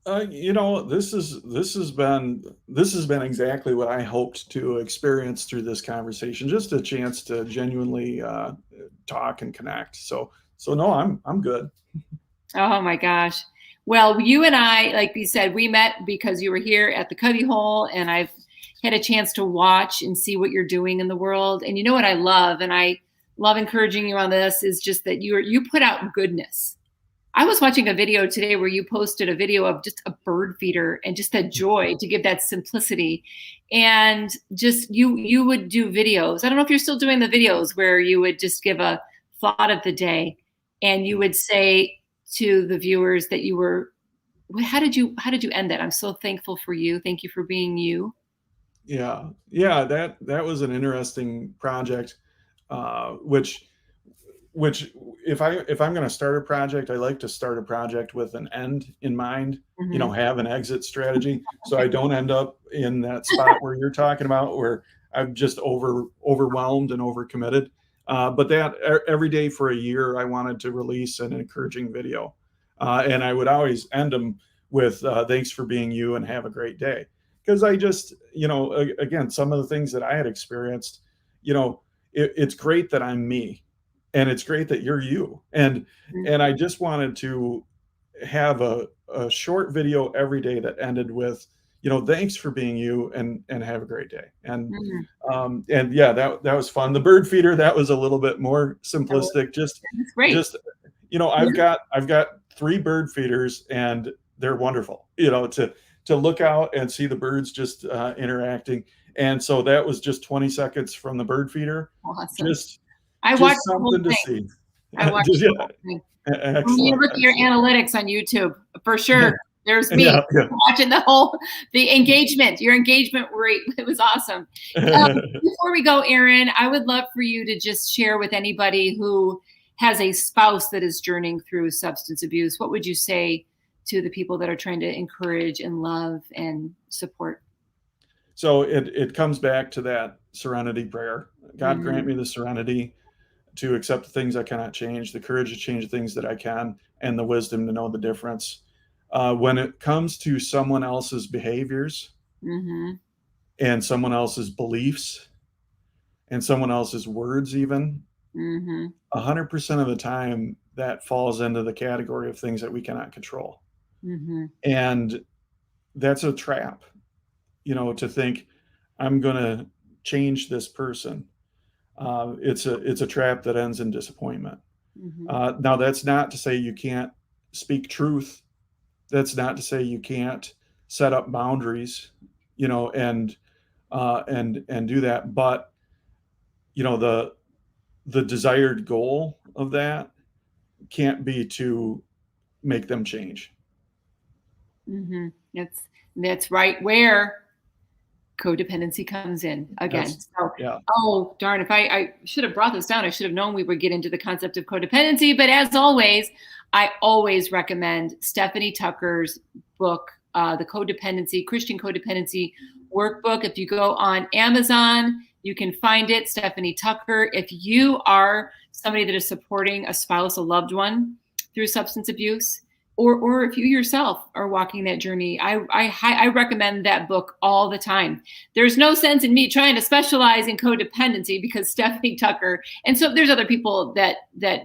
This has been exactly what I hoped to experience through this conversation. Just a chance to genuinely talk and connect. So no, I'm good. Oh my gosh. Well, you and I, like we said, we met because you were here at the Cubbyhole, and I've had a chance to watch and see what you're doing in the world. And you know what I love, and I love encouraging you on this, is just that you put out goodness. I was watching a video today where you posted a video of just a bird feeder and just that joy to give that simplicity. And just you would do videos. I don't know if you're still doing the videos where you would just give a thought of the day, and you would say to the viewers that how did you end that? I'm so thankful for you. Thank you for being you. Yeah. That was an interesting project, which if I'm going to start a project, I like to start a project with an end in mind, Mm-hmm. Have an exit strategy. So I don't end up in that spot where you're talking about, where I'm just overwhelmed and overcommitted. But that every day for a year, I wanted to release an encouraging video. And I would always end them with thanks for being you and have a great day. Because I just, again, some of the things that I had experienced, it's great that I'm me, and it's great that you're you. And I just wanted to have a short video every day that ended with, thanks for being you, and have a great day. And yeah, that was fun. The bird feeder, that was a little bit more simplistic. Just I've got 3 bird feeders, and they're wonderful, to look out and see the birds just interacting. And so that was just 20 seconds from the bird feeder. Awesome. I watched something to see. I watched the whole thing. When you look at your analytics on YouTube, for sure, there's me watching the engagement, your engagement rate. It was awesome. Before we go, Aaron, I would love for you to just share with anybody who has a spouse that is journeying through substance abuse. What would you say to the people that are trying to encourage and love and support? So it comes back to that serenity prayer. God, grant me the serenity to accept the things I cannot change, the courage to change the things that I can, and the wisdom to know the difference. When it comes to someone else's behaviors and someone else's beliefs and someone else's words, even 100% of the time, that falls into the category of things that we cannot control. And that's a trap, to think I'm going to change this person. It's a trap that ends in disappointment. Now, that's not to say you can't speak truth. That's not to say you can't set up boundaries, and do that. But, the desired goal of that can't be to make them change. That's right where codependency comes in again. Yeah. Oh, darn. If I should have brought this down, I should have known we would get into the concept of codependency. But as always, I always recommend Stephanie Tucker's book, the Christian Codependency Workbook. If you go on Amazon, you can find it, Stephanie Tucker. If you are somebody that is supporting a spouse, a loved one through substance abuse, or if you yourself are walking that journey, I recommend that book all the time. There's no sense in me trying to specialize in codependency because Stephanie Tucker, and so there's other people that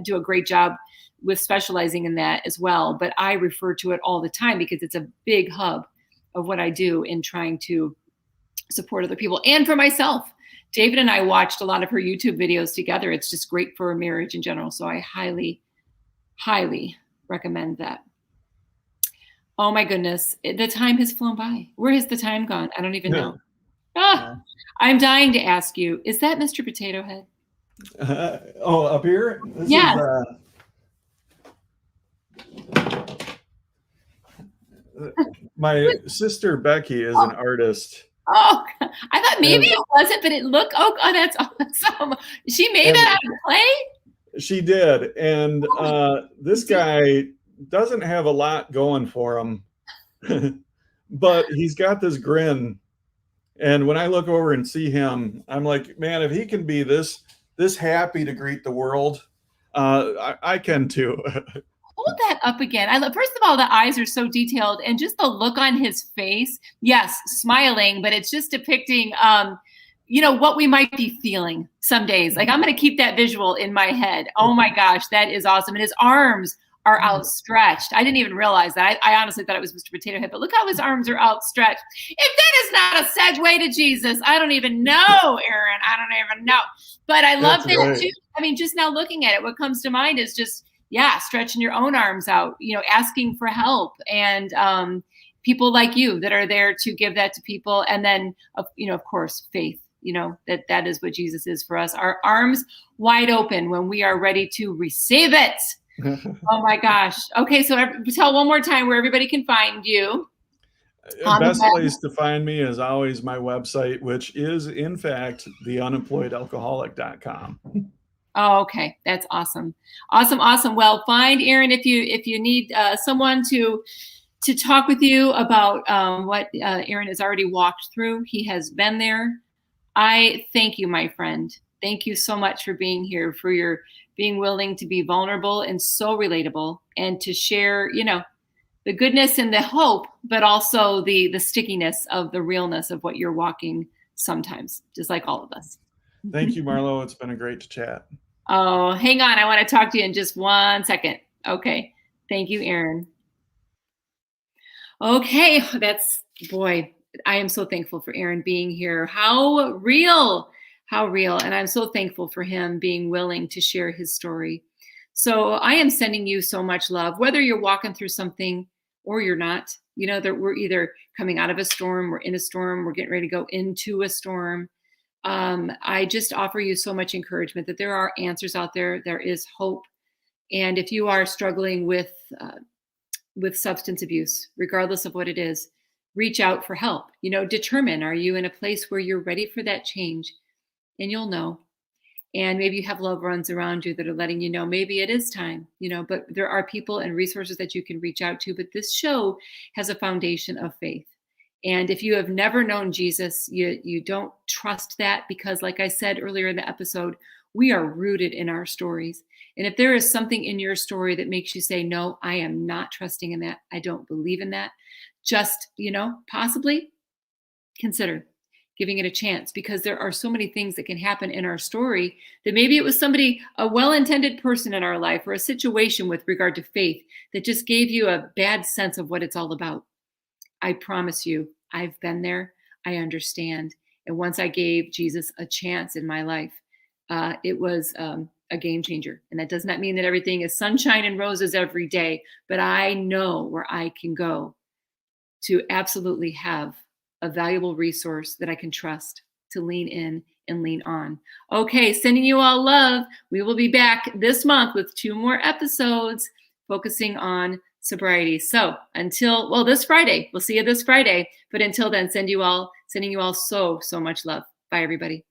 do a great job with specializing in that as well. But I refer to it all the time because it's a big hub of what I do in trying to support other people and for myself. David and I watched a lot of her YouTube videos together. It's just great for marriage in general. So I highly, highly recommend that. Oh my goodness. The time has flown by. Where has the time gone? I don't even know. I'm dying to ask you, is that Mr. Potato Head? Up here? Yeah. My sister Becky is an artist. Oh, I thought maybe it wasn't, but it looked, that's awesome. She made that out of clay? She did. And this guy doesn't have a lot going for him, but he's got this grin. And when I look over and see him, I'm like, man, if he can be this happy to greet the world, I can too. Hold that up again. First of all, the eyes are so detailed, and just the look on his face. Yes, smiling, but it's just depicting, what we might be feeling some days. Like, I'm going to keep that visual in my head. Oh my gosh, that is awesome. And his arms are outstretched. I didn't even realize that. I honestly thought it was Mr. Potato Head, but look how his arms are outstretched. If that is not a segue to Jesus, I don't even know, Aaron. I don't even know. But I love that too. I mean, just now looking at it, what comes to mind is just, stretching your own arms out, asking for help, and people like you that are there to give that to people. And then, of course, faith, that is what Jesus is for us. Our arms wide open when we are ready to receive it. Oh my gosh. Okay. So tell one more time where everybody can find you. Best place to find me is always my website, which is in fact theunemployedalcoholic.com. Oh, okay. That's awesome. Awesome. Well, find Aaron if you need someone to talk with you about what Aaron has already walked through. He has been there. I thank you, my friend. Thank you so much for being here, for your being willing to be vulnerable and so relatable, and to share, the goodness and the hope, but also the stickiness of the realness of what you're walking sometimes, just like all of us. Thank you, Marlo. It's been great to chat. Oh, hang on. I want to talk to you in just 1 second. Okay. Thank you, Aaron. Okay. I am so thankful for Aaron being here. How real. And I'm so thankful for him being willing to share his story. So I am sending you so much love, whether you're walking through something or you're not, that we're either coming out of a storm, we're in a storm, we're getting ready to go into a storm. I just offer you so much encouragement that there are answers out there. There is hope. And if you are struggling with substance abuse, regardless of what it is, reach out for help. Determine, are you in a place where you're ready for that change? And you'll know. And maybe you have loved ones around you that are letting you know, maybe it is time, but there are people and resources that you can reach out to. But this show has a foundation of faith. And if you have never known Jesus, you don't trust that, because like I said earlier in the episode, we are rooted in our stories. And if there is something in your story that makes you say, no, I am not trusting in that, I don't believe in that, just, possibly consider giving it a chance, because there are so many things that can happen in our story that maybe it was somebody, a well-intended person in our life, or a situation with regard to faith that just gave you a bad sense of what it's all about. I promise you, I've been there. I understand. And once I gave Jesus a chance in my life, it was a a game changer. And that does not mean that everything is sunshine and roses every day, but I know where I can go to absolutely have a valuable resource that I can trust to lean in and lean on. Okay, sending you all love. We will be back this month with 2 more episodes focusing on sobriety. So until, this Friday, we'll see you this Friday. But until then, sending you all so much love. Bye, everybody.